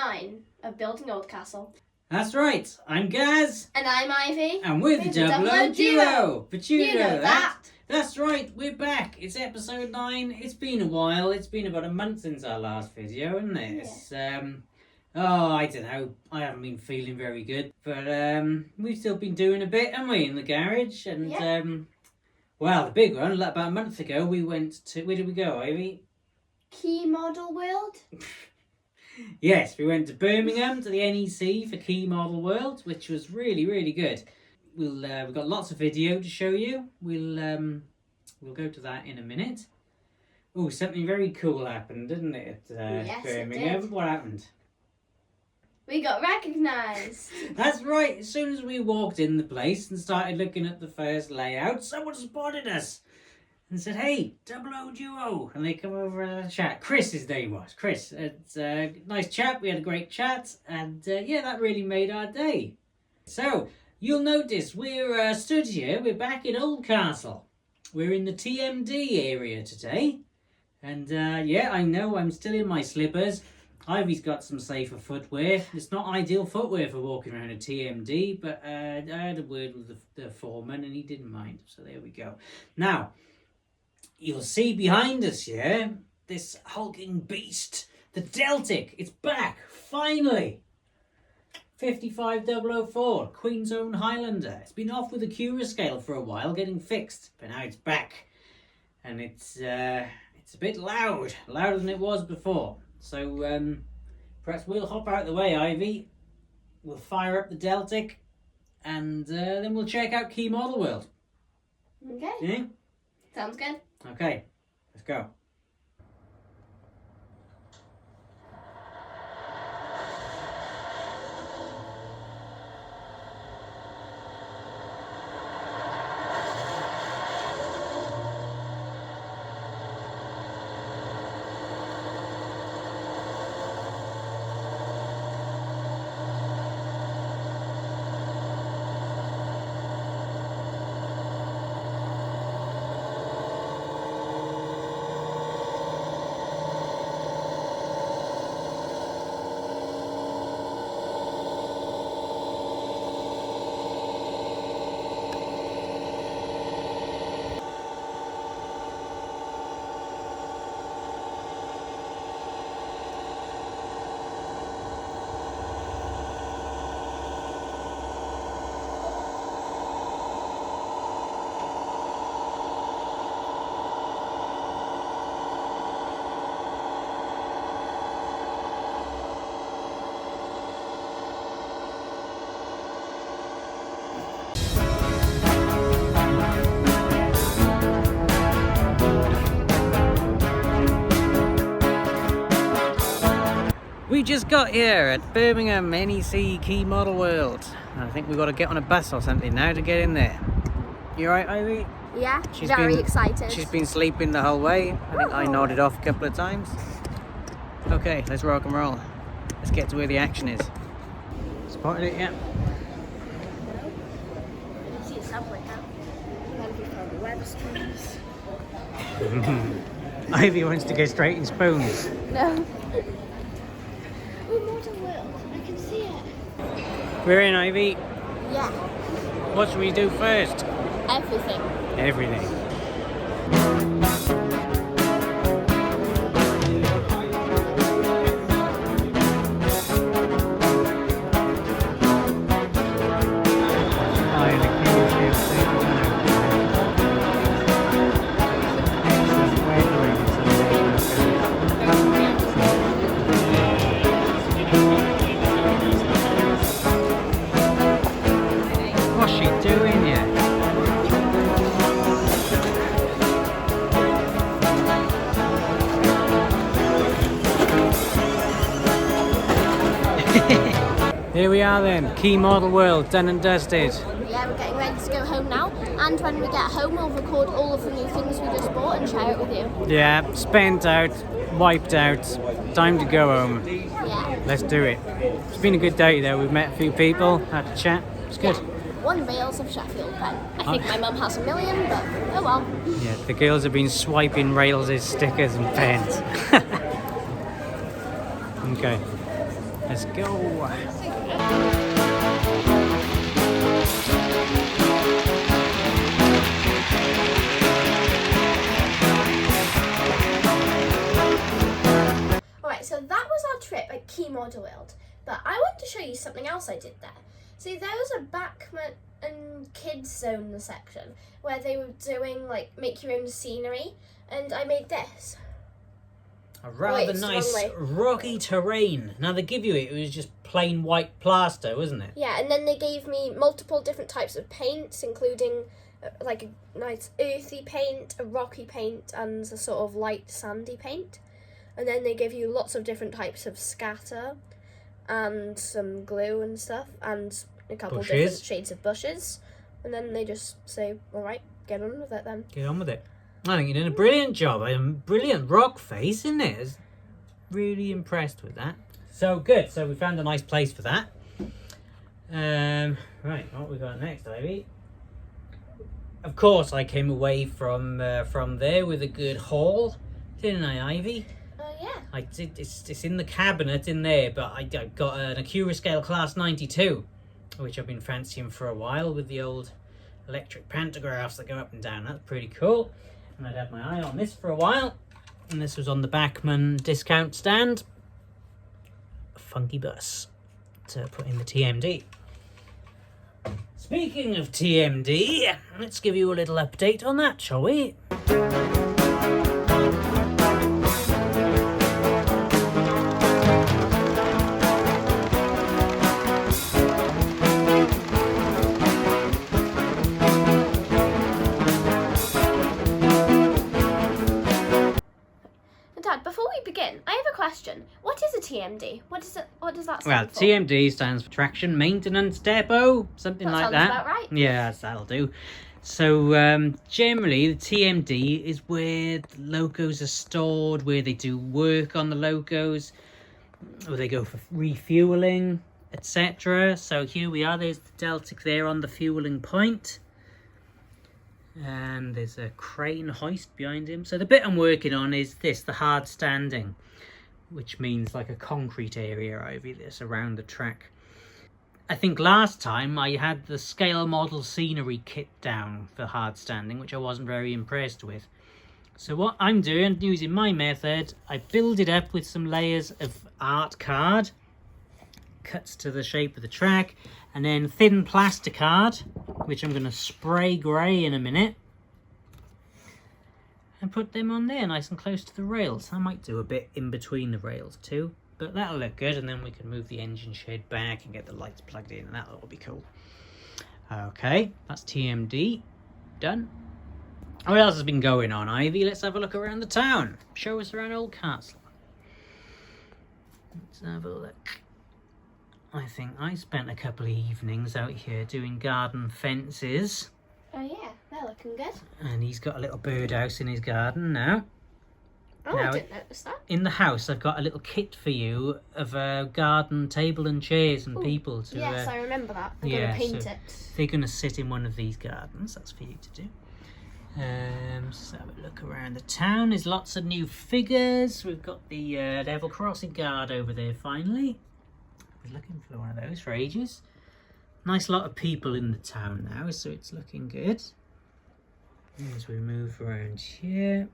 9 of Building Oldcastle. That's right, I'm Gaz. And I'm Ivy. And we're the Double O Duo. But you know that. That's right, we're back. It's episode 9. It's been a while. It's been about a month since our last video, isn't it? Yeah. I don't know. I haven't been feeling very good. But we've still been doing a bit, haven't we, in the garage? And well, the big one, about a month ago, we went to... Where did we go, Ivy? Key Model World. Yes, we went to Birmingham to the NEC for Key Model World, which was really, really good. We've got lots of video to show you. We'll go to that in a minute. Oh, something very cool happened, didn't it? Yes, Birmingham. it did. What happened? We got recognised. That's right. As soon as we walked in the place and started looking at the first layout, someone spotted us and said, "Hey, Double O Duo," and they come over and had a chat. Chris, his name was. Chris. It's a nice chap. We had a great chat, and that really made our day. So, you'll notice we're stood here. We're back in Oldcastle. We're in the TMD area today. And I know I'm still in my slippers. Ivy's got some safer footwear. It's not ideal footwear for walking around a TMD, but I had a word with the foreman and he didn't mind. So there we go. Now, you'll see behind us here, this hulking beast, the Deltic. It's back, finally. 55004, Queen's Own Highlander. It's been off with the Cura scale for a while, getting fixed, but now it's back. And it's a bit louder than it was before. So perhaps we'll hop out the way, Ivy. We'll fire up the Deltic, and then we'll check out Key Model World. Okay. Yeah? Sounds good. Okay, let's go. We just got here at Birmingham NEC Key Model World. I think we've got to get on a bus or something now to get in there. You alright, Ivy? Yeah, very excited. She's been sleeping the whole way. I think I nodded off a couple of times. Okay, let's rock and roll. Let's get to where the action is. Spotted it yet? No. I can see a subway now. The web spoons. Ivy wants to go straight in spoons. No. Oh, Model World. I can see it. We're in, Ivy. Yeah. What should we do first? Everything. Everything. What's she doing here? Here we are then, Key Model World, done and dusted. Yeah, we're getting ready to go home now, and when we get home we'll record all of the new things we just bought and share it with you. Yeah, spent out, wiped out, time to go home. Yeah. Let's do it. It's been a good day though, we've met a few people, had a chat, it's good. Yeah. 1 Rails of Sheffield pen. I think my mum has 1 million, but oh well. Yeah, the girls have been swiping Rails' stickers and pens. Okay. Let's go. Alright, so that was our trip at Key Model World, but I want to show you something else I did there. See, there was a Bachman and Kids Zone section where they were doing like make your own scenery, and I made this. A rather nice rocky terrain. Now they give you it was just plain white plaster, wasn't it? Yeah, and then they gave me multiple different types of paints, including like a nice earthy paint, a rocky paint, and a sort of light sandy paint. And then they give you lots of different types of scatter and some glue and stuff and a couple of different shades of bushes. And then they just say, all right, get on with it then. Get on with it. I think you're doing a brilliant job. A brilliant rock face, isn't it? I was really impressed with that. So good. So we found a nice place for that. Right, what we got next, Ivy? Of course, I came away from there with a good haul, didn't I, Ivy? Yeah. I did. It's in the cabinet in there, but I got an Acura Scale Class 92, which I've been fancying for a while with the old electric pantographs that go up and down. That's pretty cool. And I'd had my eye on this for a while, and this was on the Bachman discount stand. A funky bus to put in the TMD. Speaking of TMD, let's give you a little update on that, shall we? Dad, before we begin, I have a question. What is a TMD? What does that stand for? Well, TMD stands for Traction Maintenance Depot, something like that. Sounds about right. Yeah, that'll do. So generally, the TMD is where the locos are stored, where they do work on the locos, or they go for refueling, etc. So here we are. There's the Deltic there on the fueling point. And there's a crane hoist behind him. So the bit I'm working on is this, the hard standing, which means like a concrete area over this around the track. I think last time I had the scale model scenery kit down for hard standing, which I wasn't very impressed with. So what I'm doing, using my method, I build it up with some layers of art card, cuts to the shape of the track, and then thin plasticard, which I'm going to spray grey in a minute, and put them on there nice and close to the rails. I might do a bit in between the rails too, but that'll look good, and then we can move the engine shed back and get the lights plugged in, and that'll be cool. Okay, that's TMD done. What else has been going on, Ivy? Let's have a look around the town. Show us around Oldcastle. Let's have a look. I think I spent a couple of evenings out here doing garden fences. Oh yeah, they're looking good. And he's got a little birdhouse in his garden now. Oh, now, I didn't notice that. In the house, I've got a little kit for you of a garden table and chairs and people to... Yes, I remember that. I'm going to paint it. They're going to sit in one of these gardens. That's for you to do. Let's have a look around the town. There's lots of new figures. We've got the Level Crossing Guard over there finally. I was looking for one of those for ages. Nice lot of people in the town now, so it's looking good. As we move around here.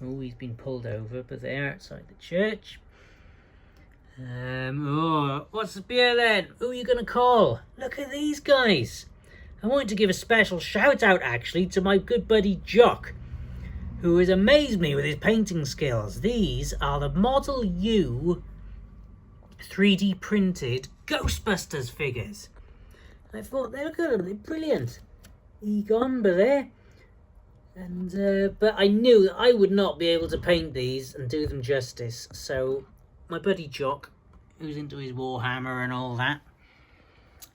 Oh, he's been pulled over, but they're outside the church. Oh, what's the beer then? Who are you going to call? Look at these guys. I wanted to give a special shout out actually to my good buddy Jock, who has amazed me with his painting skills. These are the Model U 3D printed Ghostbusters figures. I thought they were good, they're brilliant. Egon there. And but I knew that I would not be able to paint these and do them justice. So my buddy Jock, who's into his Warhammer and all that,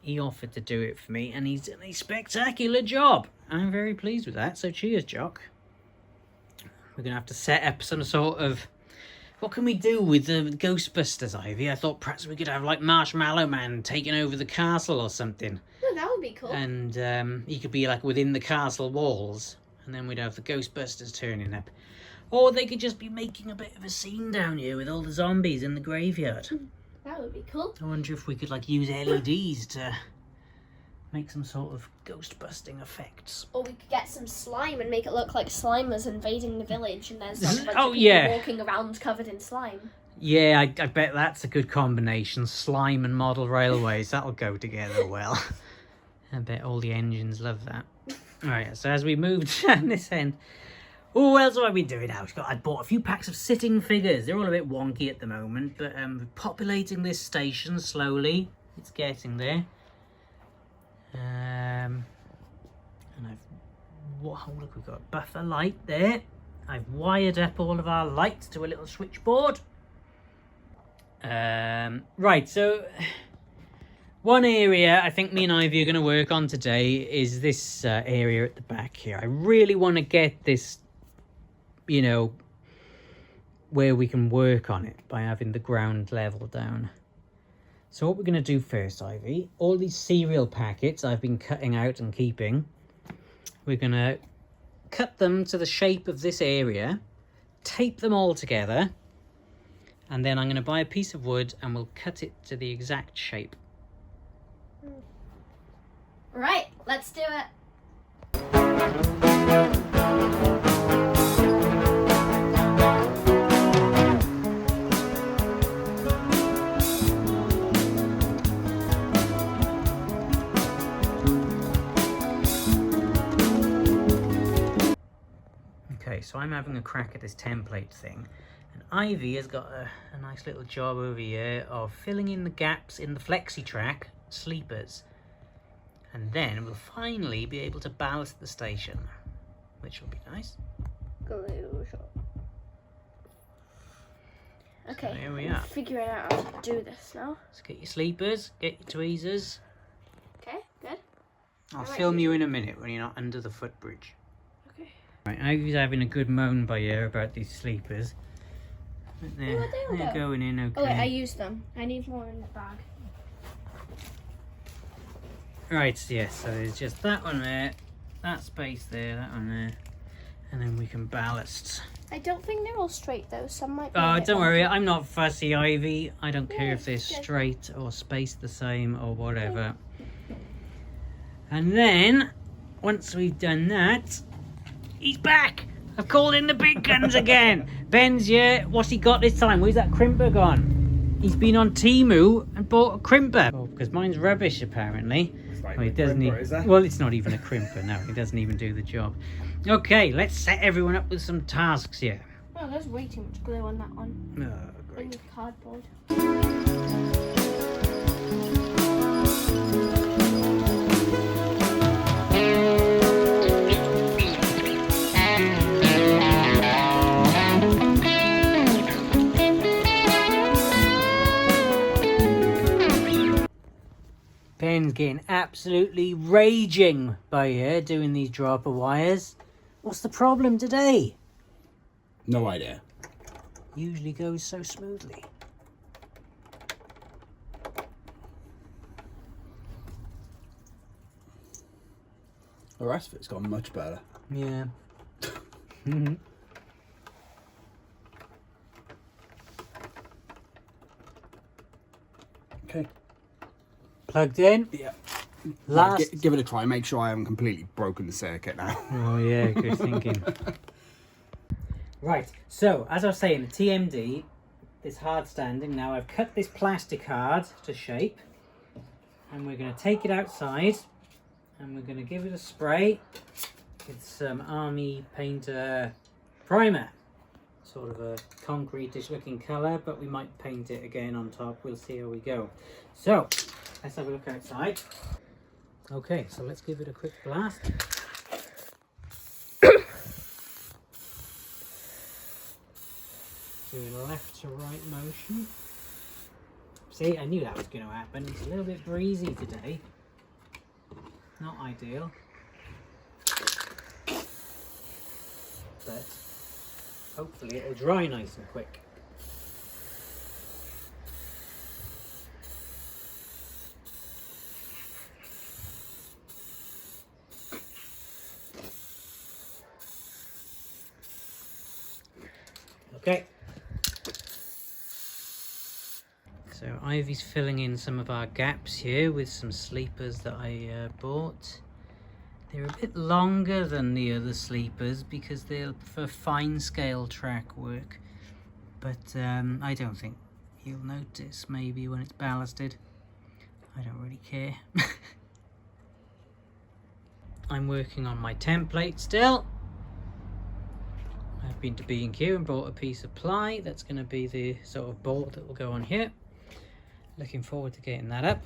he offered to do it for me, and he's done a spectacular job. I'm very pleased with that, so cheers, Jock. We're going to have to set up some sort of... What can we do with the Ghostbusters, Ivy? I thought perhaps we could have, like, Marshmallow Man taking over the castle or something. Oh, that would be cool. And he could be, like, within the castle walls, and then we'd have the Ghostbusters turning up. Or they could just be making a bit of a scene down here with all the zombies in the graveyard. That would be cool. I wonder if we could like use LEDs to make some sort of ghost busting effects. Or we could get some slime and make it look like slime was invading the village and there's like a bunch Oh, of people yeah. walking around covered in slime. Yeah, I bet that's a good combination. Slime and model railways, that'll go together well. I bet all the engines love that. Alright, so as we move down this end, oh, what else have I been doing now? I bought a few packs of sitting figures. They're all a bit wonky at the moment, but populating this station slowly. It's getting there. And oh look, we've got a buffer light there. I've wired up all of our lights to a little switchboard. Right, so one area I think me and Ivy are going to work on today is this area at the back here. I really want to get this, you know, where we can work on it by having the ground level down. So what we're going to do first, Ivy, all these cereal packets I've been cutting out and keeping, we're going to cut them to the shape of this area, tape them all together, and then I'm going to buy a piece of wood and we'll cut it to the exact shape. Right, let's do it. Okay, so I'm having a crack at this template thing, and Ivy has got a nice little job over here of filling in the gaps in the flexi track sleepers, and then we'll finally be able to ballast the station, which will be nice. Okay, So here we I'm are. figuring out how to do this now. Let's get your sleepers, get your tweezers. Okay, good. I'll Alright. film you in a minute when you're not under the footbridge. Okay. Right, Ivy's having a good moan by here about these sleepers. But they're going in okay. Oh wait, I used them. I need more in the bag. Right, yes, so there's just that one there, that space there, that one there, and then we can ballast. I don't think they're all straight though, some might be Oh, a bit don't worry, wonky. I'm not fussy, Ivy. I don't care Yeah, if they're good. straight or spaced the same or whatever. And then, once we've done that, he's back! I've called in the big guns again! Ben's here, what's he got this time? Where's that crimper gone? He's been on Temu and bought a crimper. Oh, because mine's rubbish apparently. Well, it doesn't well, it's not even a crimper, no, it doesn't even do the job. Okay, let's set everyone up with some tasks here. Oh, there's way too much glue on that one. Oh, And great. cardboard. Ben's getting absolutely raging by here doing these dropper wires. What's the problem today? No idea. Usually goes so smoothly. The rest of it's gone much better. Yeah. Okay. Plugged in. Yeah. Last. Give it a try. Make sure I haven't completely broken the circuit now. Oh yeah, good thinking. Right, so as I was saying, the TMD, this hard standing, now I've cut this plastic hard to shape, and we're going to take it outside, and we're going to give it a spray with some Army Painter primer. Sort of a concrete-ish looking colour, but we might paint it again on top. We'll see how we go. So, let's have a look outside. Okay, so let's give it a quick blast. Doing a left to right motion. See, I knew that was going to happen. It's a little bit breezy today. Not ideal. But hopefully it'll dry nice and quick. Okay. So Ivy's filling in some of our gaps here with some sleepers that I bought. They're a bit longer than the other sleepers because they're for fine scale track work. But I don't think you'll notice maybe when it's ballasted. I don't really care. I'm working on my template still. I've been to B&Q and bought a piece of ply. That's going to be the sort of board that will go on here. Looking forward to getting that up.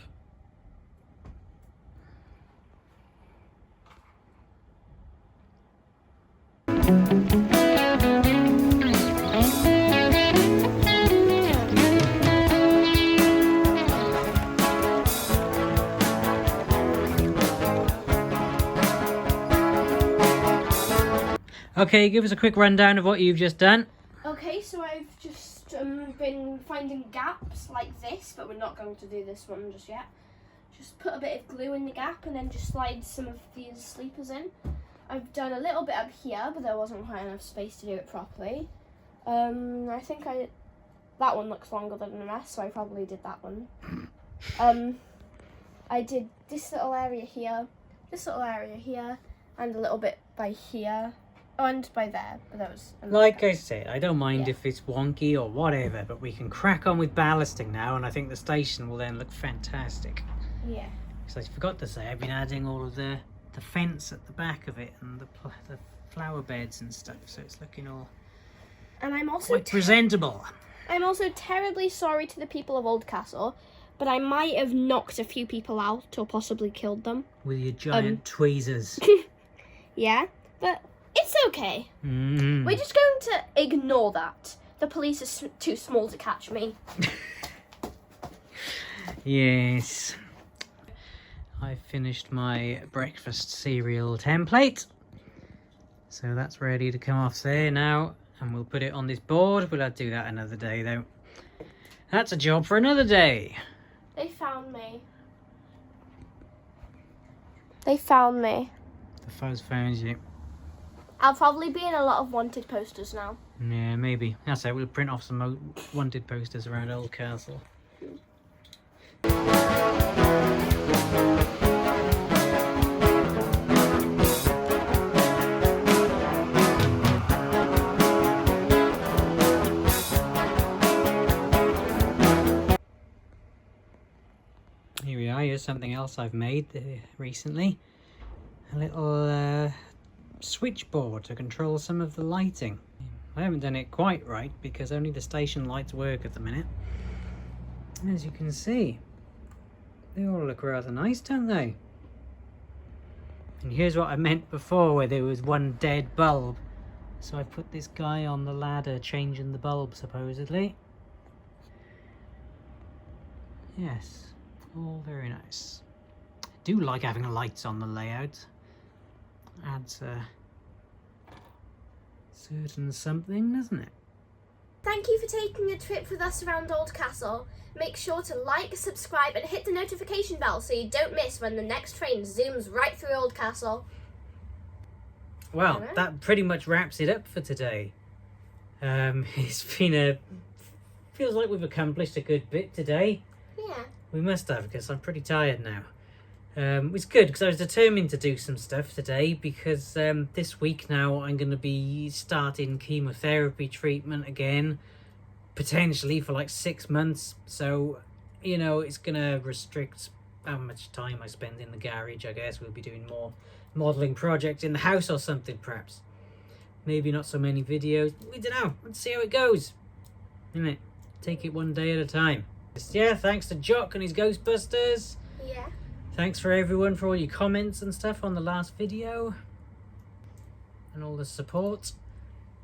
Okay, give us a quick rundown of what you've just done. Okay, so I've just been finding gaps like this, but we're not going to do this one just yet. Just put a bit of glue in the gap and then just slide some of these sleepers in. I've done a little bit up here, but there wasn't quite enough space to do it properly. I think that one looks longer than the rest, so I probably did that one. I did this little area here, and a little bit by here. Oh, and by there, but that was... Like I said, I don't mind if it's wonky or whatever, but we can crack on with ballasting now, and I think the station will then look fantastic. Yeah. Because I forgot to say, I've been adding all of the fence at the back of it, and the flower beds and stuff, so it's looking all and I'm also quite presentable. I'm also terribly sorry to the people of Oldcastle, but I might have knocked a few people out, or possibly killed them. With your giant tweezers. Yeah, but... it's okay. Mm. We're just going to ignore that. The police are too small to catch me. Yes. I finished my breakfast cereal template. So that's ready to come off there now. And we'll put it on this board. We'll do that another day though. That's a job for another day. They found me. They found me. The fuzz found you. I'll probably be in a lot of wanted posters now. Yeah, maybe. That's it. We'll print off some wanted posters around Oldcastle. Here we are. Here's something else I've made recently. A little switchboard to control some of the lighting. I haven't done it quite right because only the station lights work at the minute. As you can see, they all look rather nice, don't they? And here's what I meant before, where there was one dead bulb. So I put this guy on the ladder changing the bulb, supposedly. Yes, all very nice. I do like having lights on the layout. Adds a certain something, doesn't it? Thank you for taking a trip with us around Oldcastle. Make sure to like, subscribe and hit the notification bell so you don't miss when the next train zooms right through Oldcastle. Well, that pretty much wraps it up for today. It's been feels like we've accomplished a good bit today. Yeah. We must have, because I'm pretty tired now. It's good because I was determined to do some stuff today because this week now I'm going to be starting chemotherapy treatment again, potentially for like 6 months. So, you know, it's going to restrict how much time I spend in the garage. I guess we'll be doing more modelling projects in the house or something, perhaps. Maybe not so many videos. We don't know. Let's see how it goes. Innit? Take it one day at a time. Yeah, thanks to Jock and his Ghostbusters. Yeah. Thanks for everyone for all your comments and stuff on the last video. And all the support.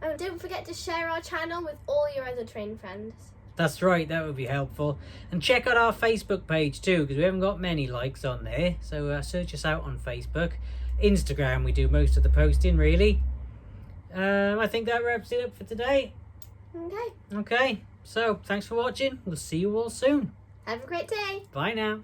And don't forget to share our channel with all your other train friends. That's right, that would be helpful. And check out our Facebook page too, because we haven't got many likes on there. So search us out on Facebook. Instagram, we do most of the posting, really. I think that wraps it up for today. Okay. Okay, so thanks for watching. We'll see you all soon. Have a great day. Bye now.